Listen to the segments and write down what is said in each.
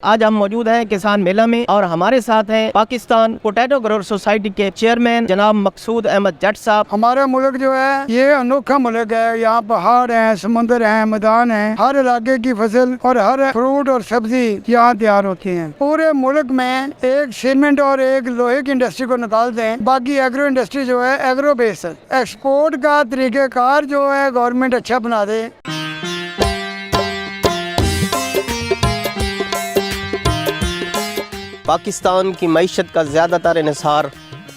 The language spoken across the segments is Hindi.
आज हम मौजूद हैं किसान मेला में और हमारे साथ हैं पाकिस्तान पोटैटो ग्रोवर सोसाइटी के चेयरमैन जनाब मकसूद अहमद जट साहब। हमारा मुल्क जो है ये अनोखा मुल्क है। यहाँ पहाड़ हैं, समुद्र हैं, मैदान हैं, हर इलाके की फसल और हर फ्रूट और सब्जी यहाँ तैयार होती है। पूरे मुल्क में एक सीमेंट और एक लोहे की इंडस्ट्री को निकालते हैं, बाकी एग्रो इंडस्ट्री जो है एग्रो बेस है। एक्सपोर्ट का तरीक़ेकार जो है गवर्नमेंट अच्छा बना दे। पाकिस्तान की मईशत का ज़्यादातर इन्हिसार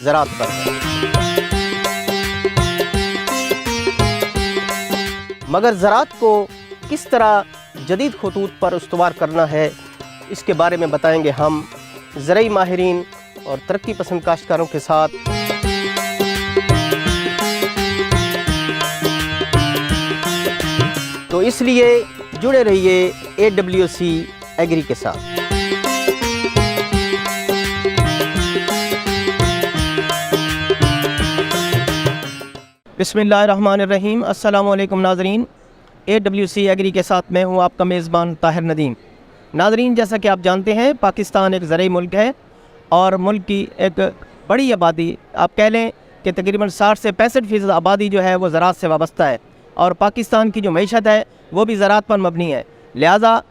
ज़राअत पर है, मगर ज़राअत को किस तरह जदीद खतूत पर उस्तवार करना है, इसके बारे में बताएंगे हम ज़रई माहिरीन और तरक्की पसंद काश्तकारों के साथ। तो इसलिए जुड़े रहिए AWC एग्री के साथ। बिस्मिल्लाहिर्रहमानिर्रहीम। अस्सलामुअलैकुम नाज़रीन, AWC एग्री के साथ मैं हूं आपका मेज़बान ताहिर नदीम। नाज़रीन, जैसा कि आप जानते हैं पाकिस्तान एक ज़रई मुल्क है और मुल्क की एक बड़ी आबादी, आप कह लें कि तकरीबन 60 से 65% आबादी जो है वो ज़राअत से वाबस्ता है और पाकिस्तान की जो मईशत है वो भी ज़राअत पर मबनी है। लिहाजा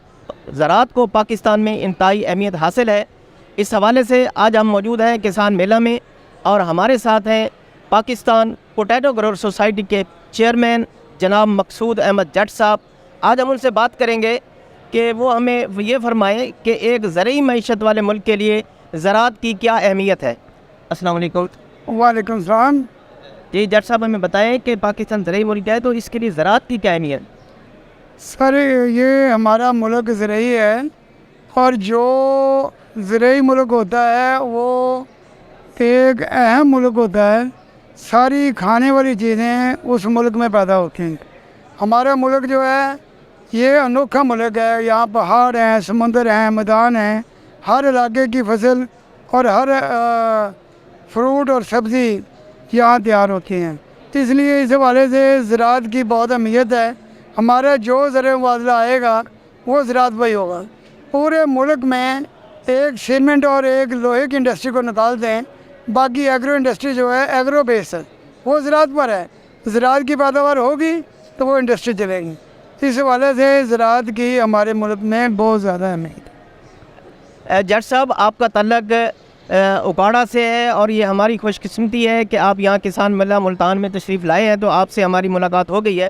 ज़राअत को पाकिस्तान में इंतहाई अहमियत हासिल है। इस हवाले से आज हम मौजूद हैं किसान मेला में और हमारे साथ हैं पाकिस्तान पोटैटो ग्रोवर सोसाइटी के चेयरमैन जनाब मकसूद अहमद जट साहब। आज हम उनसे बात करेंगे कि वो हमें ये फरमाएं कि एक ज़रई मईशत वाले मुल्क के लिए ज़राअत की क्या अहमियत है। अस्सलाम वालेकुम। वालेकुम सलाम। जी जट साहब, हमें बताएं कि पाकिस्तान ज़रई मुल्क है तो इसके लिए ज़राअत की क्या अहमियत? सर, ये हमारा मुल्क ज़रई है और जो ज़रई मुल्क होता है वो एक अहम मुल्क होता है। सारी खाने वाली चीज़ें उस मुल्क में पैदा होती हैं। हमारा मुल्क जो है ये अनोखा मुल्क है। यहाँ पहाड़ हैं, समुद्र हैं, मैदान हैं, हर इलाके की फसल और हर फ्रूट और सब्ज़ी यहाँ तैयार होती हैं। इसलिए इस हवाले से ज़राअत की बहुत अहमियत है। हमारा जो ज़र मुबादला आएगा वो ज़राअत पर ही होगा। पूरे मुल्क में एक सीमेंट और एक लोहे की इंडस्ट्री को निकालते हैं, बाकी एग्रो इंडस्ट्री जो है एग्रो बेस है, वो ज़राअत पर है। ज़राअत की पैदावार होगी तो वो इंडस्ट्री चलेगी। इस हवाले से ज़राअत की हमारे मुल्क में बहुत ज़्यादा अहमियत है। जट साहब, आपका तल्लक उकाड़ा से है और ये हमारी खुशकिस्मती है कि आप यहाँ किसान मेला मुल्तान में तशरीफ़ लाए हैं, तो आपसे हमारी मुलाकात हो गई है।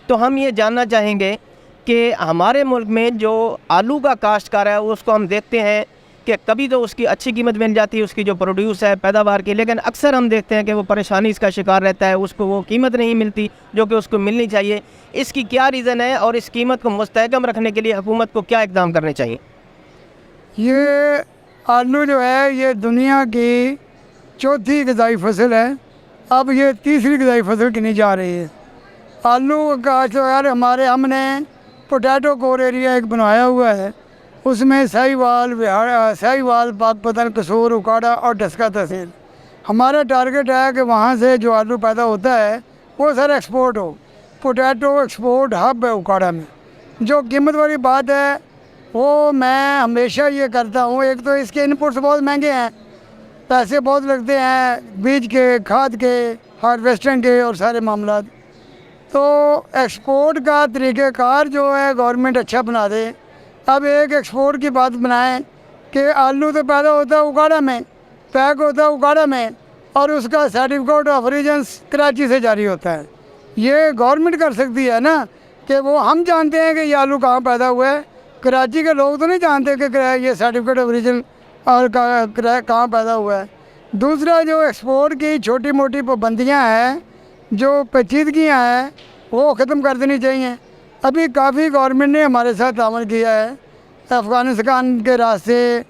तो हम ये जानना चाहेंगे कि हमारे मुल्क में जो आलू का काश्तकार है उसको हम देखते हैं कि कभी तो उसकी अच्छी कीमत मिल जाती है, उसकी जो प्रोड्यूस है पैदावार की, लेकिन अक्सर हम देखते हैं कि वो परेशानी इसका शिकार रहता है, उसको वो कीमत नहीं मिलती जो कि उसको मिलनी चाहिए। इसकी क्या रीज़न है और इस कीमत को मुस्तहकम रखने के लिए हुकूमत को क्या इक़दाम करने चाहिए? ये आलू जो है ये दुनिया की चौथी ग़िज़ाई फसल है। अब ये तीसरी ग़िज़ाई फसल गिनी जा रही है। आलू का जो यार हमने पोटैटो कोर एरिया एक बनाया हुआ है, उसमें साहिवाल, पाकपतन, कसूर, उकाड़ा और डस्का तहसील। हमारा टारगेट है कि वहाँ से जो आलू पैदा होता है वो सर एक्सपोर्ट हो। पोटैटो एक्सपोर्ट हब है उकाड़ा में। जो कीमत वाली बात है वो मैं हमेशा ये करता हूँ, एक तो इसके इनपुट्स बहुत महंगे हैं, पैसे बहुत लगते हैं, बीज के, खाद के, हार्वेस्टिंग के और सारे मामला। तो एक्सपोर्ट का तरीक़ेकार जो है गवर्नमेंट अच्छा बना दे। अब एक एक्सपोर्ट की बात बनाएं कि आलू तो पैदा होता है उकाड़ा में, पैक होता है उकाड़ा में और उसका सर्टिफिकेट ऑफ ओरिजिन्स कराची से जारी होता है। ये गवर्नमेंट कर सकती है ना कि वो हम जानते हैं कि ये आलू कहाँ पैदा हुआ है, कराची के लोग तो नहीं जानते कि ये सर्टिफिकेट ऑफ ओरिजिन और कहाँ पैदा हुआ है। दूसरा, जो एक्सपोर्ट की छोटी मोटी पाबंदियाँ हैं, जो पेचीदगियाँ हैं, वो ख़त्म कर देनी चाहिए। अभी काफ़ी गवर्नमेंट ने हमारे साथ तामल किया है। अफ़गानिस्तान के रास्ते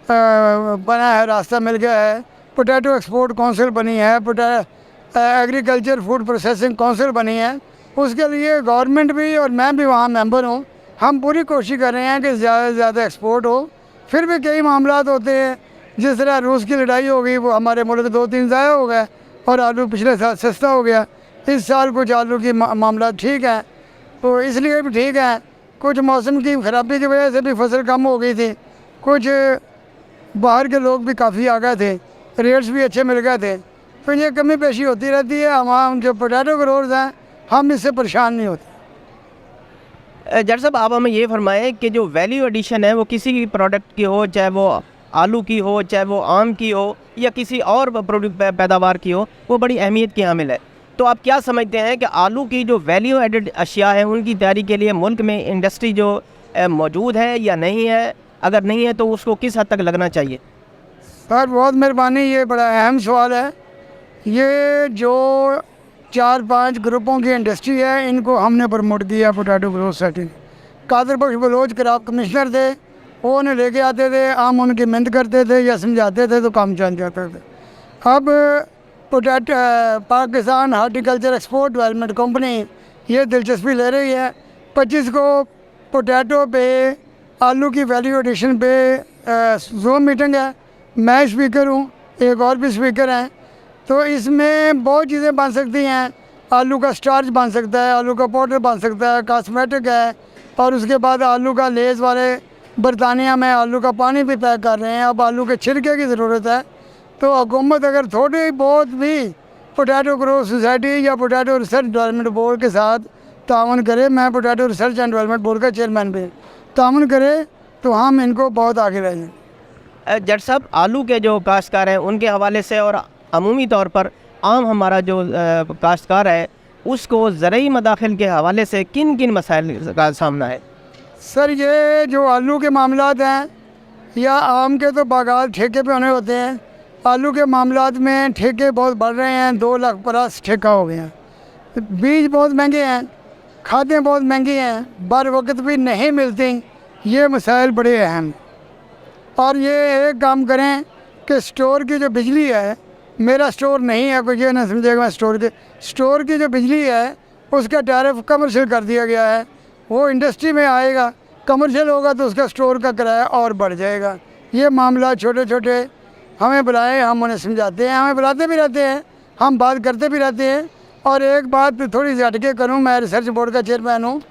बना है, रास्ता मिल गया है। पोटैटो एक्सपोर्ट काउंसिल बनी है, एग्रीकल्चर फूड प्रोसेसिंग काउंसिल बनी है। उसके लिए गवर्नमेंट भी और मैं भी वहाँ मेंबर हूँ। हम पूरी कोशिश कर रहे हैं कि ज़्यादा से ज़्यादा एक्सपोर्ट हो। फिर भी कई मामलात होते हैं, जिस तरह रूस की लड़ाई हो गई, वो हमारे मुल्क 2-3 ज़ाया हो गए और आलू पिछले साल सस्ता हो गया। इस साल कुछ आलू की मामला ठीक है, तो इसलिए भी ठीक है। कुछ मौसम की ख़राबी की वजह से भी फसल कम हो गई थी, कुछ बाहर के लोग भी काफ़ी आ गए थे, रेट्स भी अच्छे मिल गए थे, तो ये कमी पेशी होती रहती है। हम जो पोटैटो ग्रोवर्स हैं हम इससे परेशान नहीं होते। जट साहब, आप हमें ये फरमाएं कि जो वैल्यू एडिशन है वो किसी भी प्रोडक्ट की हो, चाहे वो आलू की हो, चाहे वो आम की हो या किसी और प्रोडक्ट पैदावार की हो, वो बड़ी अहमियत की हामिल है। तो आप क्या समझते हैं कि आलू की जो वैल्यू एडेड अशिया है उनकी तैयारी के लिए मुल्क में इंडस्ट्री जो मौजूद है या नहीं है? अगर नहीं है तो उसको किस हद तक लगना चाहिए? सर बहुत मेहरबानी, ये बड़ा अहम सवाल है। ये जो 4-5 ग्रुपों की इंडस्ट्री है इनको हमने प्रमोट किया पोटैटो ग्रोथ सोसाइटी। कादर बख्श बलोच क्रॉप कमिश्नर थे, वो उन्हें लेके आते थे, हम उनकी मेहनत करते थे या समझाते थे तो काम चल जाते थे। अब potato Pakistan horticulture export development company ये दिलचस्पी ले रही है। 25 को पोटैटो पे आलू की वैल्यू एडिशन पे ज़ूम मीटिंग है। मैं स्पीकर हूँ, एक और भी स्पीकर हैं, तो इसमें बहुत चीज़ें बन सकती हैं। आलू का स्टार्च बन सकता है, आलू का पाउडर बन सकता है, कॉस्मेटिक है, और उसके बाद आलू का लेस वाले बरतानिया में आलू का पानी भी पैक कर रहे हैं। अब आलू के छिलके की ज़रूरत है, तो हुकूमत अगर थोड़ी बहुत भी पोटैटो ग्रोथ सोसाइटी या पोटैटो रिसर्च डेवलपमेंट बोर्ड के साथ ताउन करे, मैं potato research and development board का चेयरमैन भी, ताउन करे तो हम इनको बहुत आगे ले जाएँ। जट साहब, आलू के जो काश्तकार हैं उनके हवाले से और अमूमी तौर पर आम हमारा जो काश्तकार है उसको ज़रूरी मदाखिल के हवाले से किन किन मसाइल का सामना है? सर ये जो आलू के मामलात हैं या आम के तो बागात ठेके पे होने होते हैं, आलू के मामलात में ठेके बहुत बढ़ रहे हैं, 2 लाख प्लस ठेका हो गया। बीज बहुत महंगे हैं, खादें बहुत महंगी हैं, बर वक्त भी नहीं मिलती। ये मसाइल बड़े अहम। और ये एक काम करें कि स्टोर की जो बिजली है, मेरा स्टोर नहीं है, कोई ये ना समझेगा मैं स्टोर की जो बिजली है उसका टैरिफ कमर्शियल कर दिया गया है। वो इंडस्ट्री में आएगा, कमर्शियल होगा तो उसका स्टोर का किराया और बढ़ जाएगा। ये मामला छोटे छोटे हमें बुलाए, हम उन्हें समझाते हैं, हमें बुलाते भी रहते हैं, हम बात करते भी रहते हैं। और एक बात थोड़ी सी हटके करूँ, मैं रिसर्च बोर्ड का चेयरमैन हूँ।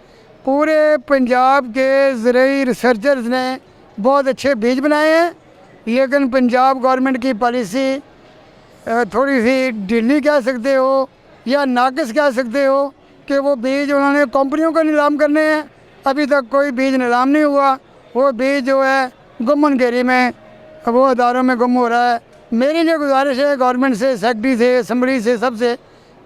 पूरे पंजाब के ज़रूरी रिसर्चर्स ने बहुत अच्छे बीज बनाए हैं, लेकिन पंजाब गवर्नमेंट की पॉलिसी थोड़ी सी ढीली कह सकते हो या नाकिस कह सकते हो कि वो बीज उन्होंने कंपनियों को नीलाम करने हैं। अभी तक कोई बीज नीलाम नहीं हुआ, वो बीज जो है गुमनगिरी में वो अदारों में गुम हो रहा है। मेरी ये गुजारिश है गवर्नमेंट से, सेक्रेटरी से, असम्बली से, सबसे,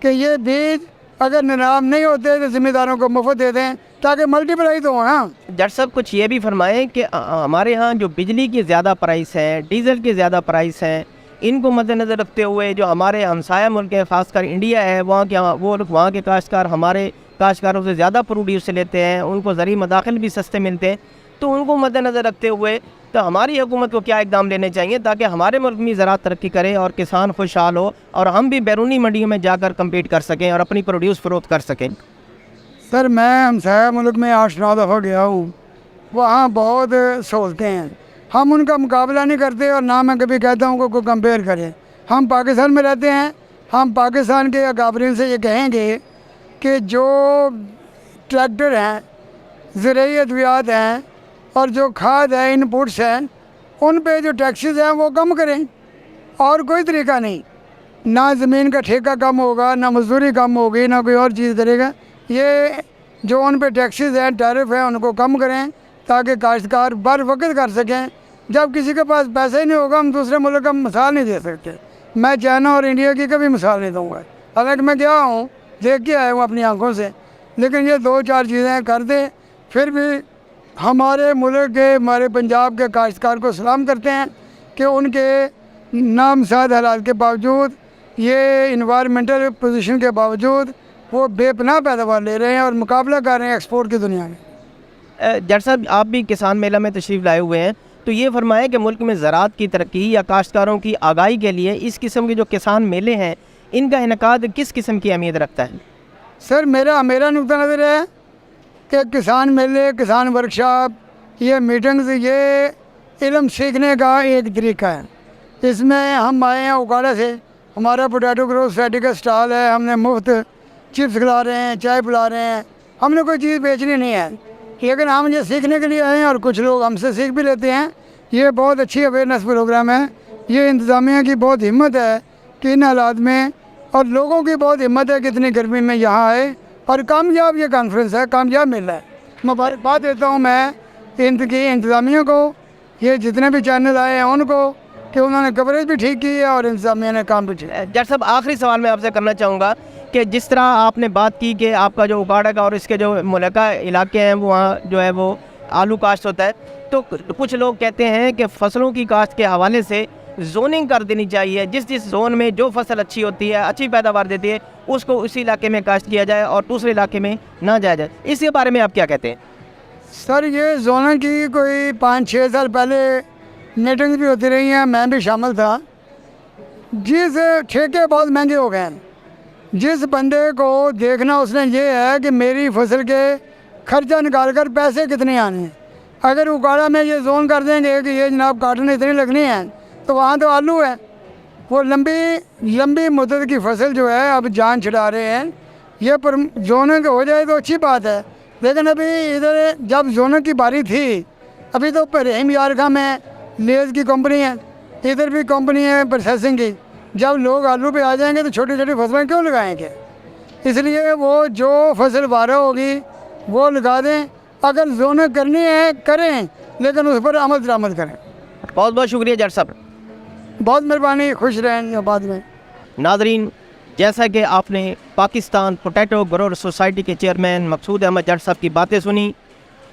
कि ये बीज अगर नीलाम नहीं होते तो ज़िम्मेदारों को मुफ्त दे दें ताकि मल्टीप्लाई तो हो ना। जट साहब, कुछ ये भी फरमाएं कि हमारे यहाँ जो बिजली की ज़्यादा प्राइस है, डीज़ल की ज़्यादा प्राइस हैं, इनको मद्देनज़र रखते हुए जो हमारे हमसाया मुल्क है, ख़ासकर इंडिया है, वहाँ के वो लोग, वहाँ के काश्तकार हमारे काश्तकारों से ज़्यादा प्रोड्यूस लेते हैं, उनको ज़रूरी मदाखिल भी सस्ते मिलते हैं। तो उनको मद्देनज़र रखते हुए तो हमारी हुकूमत को क्या इकदाम लेने चाहिए ताकि हमारे मुल्क में ज़राअत तरक्की करे और किसान खुशहाल हो और हम भी बैरूनी मंडियों में जाकर कम्पीट कर सकें और अपनी प्रोड्यूस फ़रोख्त कर सकें? सर मैं हमसाया मुल्क में 8-9 दफ़ा गया हूँ, वहाँ बहुत सहूलतें हैं, हम उनका मुकाबला नहीं करते और ना मैं कभी कहता हूँ कोई कंपेयर करे। हम पाकिस्तान में रहते हैं, हम पाकिस्तान के अकाबरीन से ये कहेंगे कि जो ट्रैक्टर हैं, ज़रूरी अद्वियात हैं और जो खाद है, इनपुट्स हैं, उन पे जो टैक्सेस हैं वो कम करें, और कोई तरीका नहीं। ना ज़मीन का ठेका कम होगा, ना मजदूरी कम होगी, ना कोई और चीज़ करेगा। ये जो उन पे टैक्सेस हैं, टैरिफ हैं, उनको कम करें ताकि काश्तकार बर वक्त कर सकें। जब किसी के पास पैसा ही नहीं होगा, हम दूसरे मुल्क का मिसाल नहीं दे सकते। मैं चाइना और इंडिया की कभी मिसाल नहीं दूँगा, हालांकि मैं गया हूँ, देख के आया हूँ अपनी आंखों से। लेकिन ये 2-4 चीज़ें कर दें, फिर भी हमारे मुल्क के, हमारे पंजाब के काश्तकार को सलाम करते हैं कि उनके नामसाद हालात के बावजूद, ये इन्वायरमेंटल पोजीशन के बावजूद वो बेपनाह पैदावार ले रहे हैं और मुकाबला कर रहे हैं एक्सपोर्ट की दुनिया में। जट साहब, आप भी किसान मेला में तशरीफ़ लाए हुए हैं, तो ये फरमाएं कि मुल्क में ज़राअत की तरक्की या काश्तकारों की आगाही के लिए इस किस्म के जो किसान मेले हैं, इनका इनकाद किस किस्म की अहमियत रखता है? सर मेरा नुक्ता नज़र है कि किसान मेले, किसान वर्कशॉप, ये मीटिंग्स, ये इल्म सीखने का एक तरीका है। इसमें हम आए हैं उकाड़ा से, हमारा पोटैटो ग्रोथ सोसाइटी का स्टॉल है, हमने मुफ्त चिप्स खिला रहे हैं, चाय पिला रहे हैं, हमने कोई चीज़ बेचनी नहीं है, लेकिन हम ये सीखने के लिए आए हैं और कुछ लोग हमसे सीख भी लेते हैं ये बहुत अच्छी अवेयरनेस प्रोग्राम है। ये इंतज़ामिया की बहुत हिम्मत है कि इन हालात में, और लोगों की बहुत हिम्मत है कि इतनी गर्मी में यहाँ आए, और कामयाब ये कॉन्फ्रेंस है, कामयाब मिल रहा है। मुबारकबाद देता हूँ मैं इनकी इंतज़ामिया को, ये जितने भी चैनल आए हैं उनको, कि उन्होंने कवरेज भी ठीक की है और इंतज़ामिया ने काम भी ठीक किया। जट साहब, आखिरी सवाल मैं आपसे करना चाहूँगा कि जिस तरह आपने बात की कि आपका जो उगाड़ा का और इसके जो मुल्का इलाके हैं वहाँ जो है वो आलू काश्त होता है, तो कुछ लोग कहते हैं कि फसलों की काश्त के हवाले से जोनिंग कर देनी चाहिए, जिस जिस जोन में जो फसल अच्छी होती है, अच्छी पैदावार देती है, उसको उसी इलाके में काश्त किया जाए और दूसरे इलाके में ना जाया जाए। इसके बारे में आप क्या कहते हैं? सर, ये जोनिंग की कोई 5-6 साल पहले मीटिंग्स भी होती रही हैं, मैं भी शामिल था। जिस ठेके बहुत महंगे हो गए हैं, जिस बंदे को देखना उसने ये है कि मेरी फसल के खर्चा निकाल कर पैसे कितने आने हैं। अगर उगाड़ा में ये जोन कर देंगे कि ये जनाब काटने इतनी लगनी है, तो वहाँ तो आलू है, वो लंबी मुद्दत की फसल जो है अब जान छुड़ा रहे हैं। ये पर जोनिंग हो जाए तो अच्छी बात है, लेकिन अभी इधर जब जोनिंग की बारी थी, अभी तो रहीम यार खां में लेज़ की कंपनी है, इधर भी कंपनी है प्रोसेसिंग की। जब लोग आलू पे आ जाएंगे तो छोटी छोटी फसलें क्यों लगाएंगे? इसलिए वो जो फसल वारा होगी वो लगा दें। अगर जोनिंग करनी है करें, लेकिन उस पर अमल दरामद करें। बहुत बहुत शुक्रिया जट साहब। बहुत मेहरबानी, खुश रहें बाद में। नाजरीन, जैसा कि आपने पाकिस्तान पोटैटो ग्रोअर सोसाइटी के चेयरमैन मकसूद अहमद जट साहब की बातें सुनी,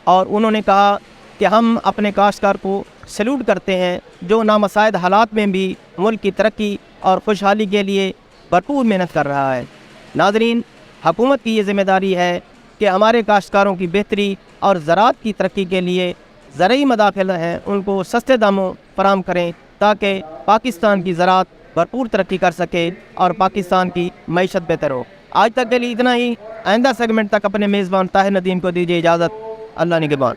और उन्होंने कहा कि हम अपने काश्तकार को सैल्यूट करते हैं जो नामसाइद हालात में भी मुल्क की तरक्की और खुशहाली के लिए भरपूर मेहनत कर रहा है। नाजरीन, हुकूमत की ये ज़िम्मेदारी है कि हमारे काश्तकारों की बेहतरी और ज़राअत की तरक्की के लिए ज़रूरी मदाखिल हैं उनको सस्ते दामों फराम करें, ताकि पाकिस्तान की ज़राअत भरपूर तरक्की कर सके और पाकिस्तान की मईशत बेहतर हो। आज तक के लिए इतना ही। आइंदा सेगमेंट तक अपने मेज़बान ताहिर नदीम को दीजिए इजाज़त। अल्लाह निगहबान।